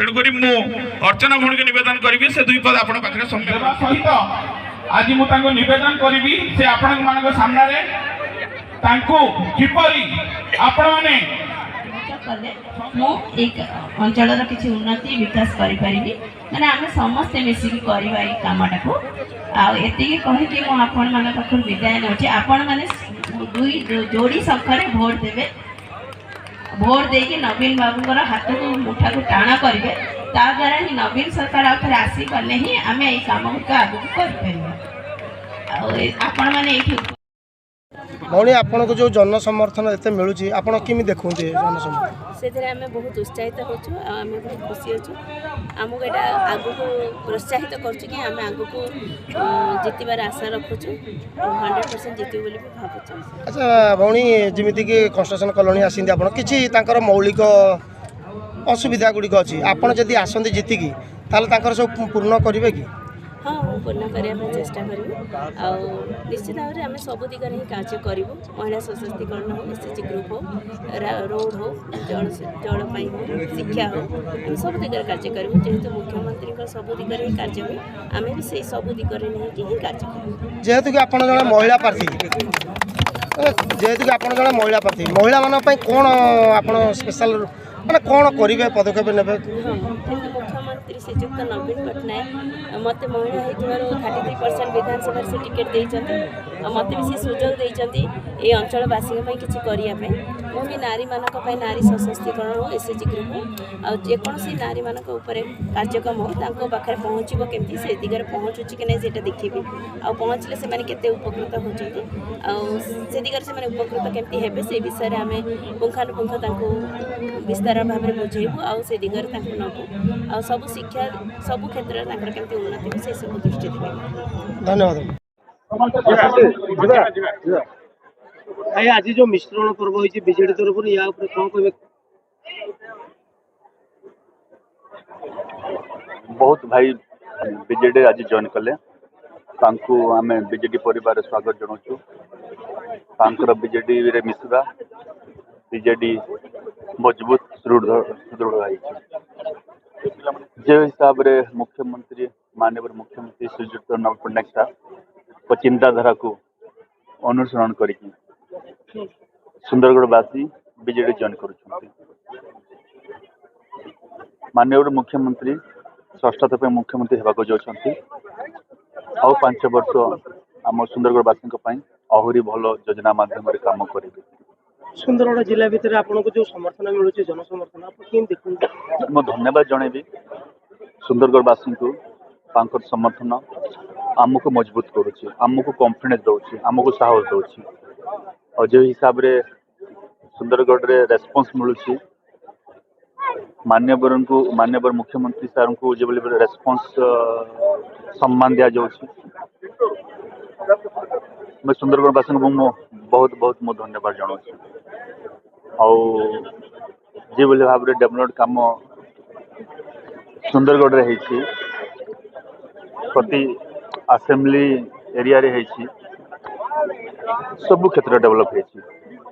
तेणुक मु अर्चना भौणी के नवेदन करी से दुई पद आपण पाखे सहित आज मुझे नवेदन करी से आपण मान सामने किपरि आपण मैंने अंचल किसी उन्नति विकास करें मैंने आम समस्ते मिसिकी करवा ये कमटा को आती कहीकि आपण मान पाखर विदाय नौचे आपण मैंने दुई जोड़ी संख्यार भोट देवे भोट देकी नवीन बाबूर हाथ को मुठा को टाण करेंगे द्वारा ही नवीन सरकार आउ थे आसीगले ही आम ये कम गुड़ आगे कर मैंने भौणी आपन को जो जन समर्थन एते मिलुची आपन किमि देखुंती जन समर्थन से आम बहुत उत्साहित होचु आम बहुत खुशी होचु आमको एटा आगु को प्रोत्साहित करछु कि आम आगु को जितबार आशा रखुछु 100% जितु बोली भाबुछु। अच्छा भौणी जेमिति कि कंस्ट्रक्शन कॉलोनी आसिंदी आपन किछि तांकर मौलिक असुविधा गुडी अछि आपन जदि आसंदी जितिकी ताले तांकर सब पूर्ण करिवे कि हाँ पूर्ण करने चेष्टा करूँ निश्चित भाव में आम सब दिगरे ही कार्य करूँ महिला सशक्तिकरण हो एसएचजी ग्रुप हो रोड हो जलपाई हो शिक्षा हो आम सब दिगरे कार्य करूँ जेहेतु मुख्यमंत्री सब दिगरे ही कार्य हुए आम भी से सब दिगरे नहीं ही कार्य करूँ जेहेतु कि आपन जने महिला प्रार्थी जेहेतु कि आपन जने महिला प्रार्थी महिला मान पई कोन आपन स्पेशल माने कोन करिवे पदक्षेप नेबे मुख्यमंत्री श्रीजुक्त नवीन पट्टनायक मत महिला हो 33% विधानसभा से टिकेट देते मत भी से सुजोग देते ये अंचलवासी किसी करने भी नारी मानक नारी सशक्तिकरण हो एसएचजी ग्रुप हो आजेकोसी नारी मानक कार्यक्रम हो पाखे पहुँचब केमती से दिगरे पहुँचुची कि नहीं से देखी आ पहुँचले से केते उपकृत होती दिगरे से उपकृत केमती हेबे से विषय में आम पुंखानुपुंख विस्तार भाव में बुझेबू आ से दिगरे नबू आ सब शिक्षा सब क्षेत्र में केमती उन्नति से सब दृष्टि देवे। धन्यवाद आज जो मिश्रण पर्व होती बीजेडी तरफ या कौन कह बहुत भाई बीजेडी आज जॉइन कले आम बीजेडी परिवार स्वागत जनाऊँ बीजेडी रे मिसवा बीजेडी मजबूत सुदृढ़ जो हिसाब रे मुख्यमंत्री माननीय मुख्यमंत्री श्रीजुक्त नवीन पट्टनायक साहब चिंताधारा को अनुसरण करके सुंदरगढ़वासी बीजेडी जॉइन कर माननीय मुख्यमंत्री षष्ठ पे मुख्यमंत्री होगा जाती आ 5 वर्ष आम सुंदरगढ़वासी आहरी भल योजना माध्यम काम करेंगे। सुंदरगढ़ जिला भितर आपको जो समर्थन मिलूँ जन समर्थन आप मो धन्यवाद जनइबी सुंदरगढ़वासी को समर्थन आमको मजबूत करुच्ची आमको कॉन्फिडेंस दौर आमको साहस दौर और जो हिसाब रे सुंदरगढ़ रे रेस्पॉन्स मिलूँ माननीय मुख्यमंत्री सर को जो रेस्पॉन्स सम्मान दि जाऊँ मैं सुंदरगढ़वासी को बहुत बहुत मो धन्यवाद जनाऊँ जो भाव में डेवलपमेंट काम सुंदरगढ़ रे प्रति असेंबली एरिया रे सब क्षेत्र डेवलप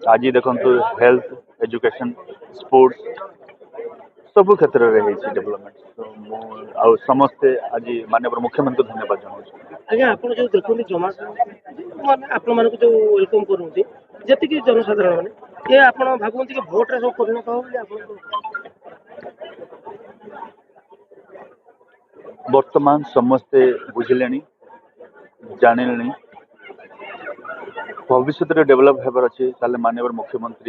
आज देखो हेल्थ एजुकेशन स्पोर्ट्स सब क्षेत्र रे डेवलपमेंट तो समस्ते आज माननीय मुख्यमंत्री धन्यवाद जनाऊँ। आज्ञा आप जो देखते जमा आपण मानक जो वेलकम करते जी जनसाधारण मैंने ये आप भावती कि भोट्रे सब परिणत हो वर्तमान समस्ते बुझिले जानिले भविष्य डेवलप होबार अच्छे माननीय मुख्यमंत्री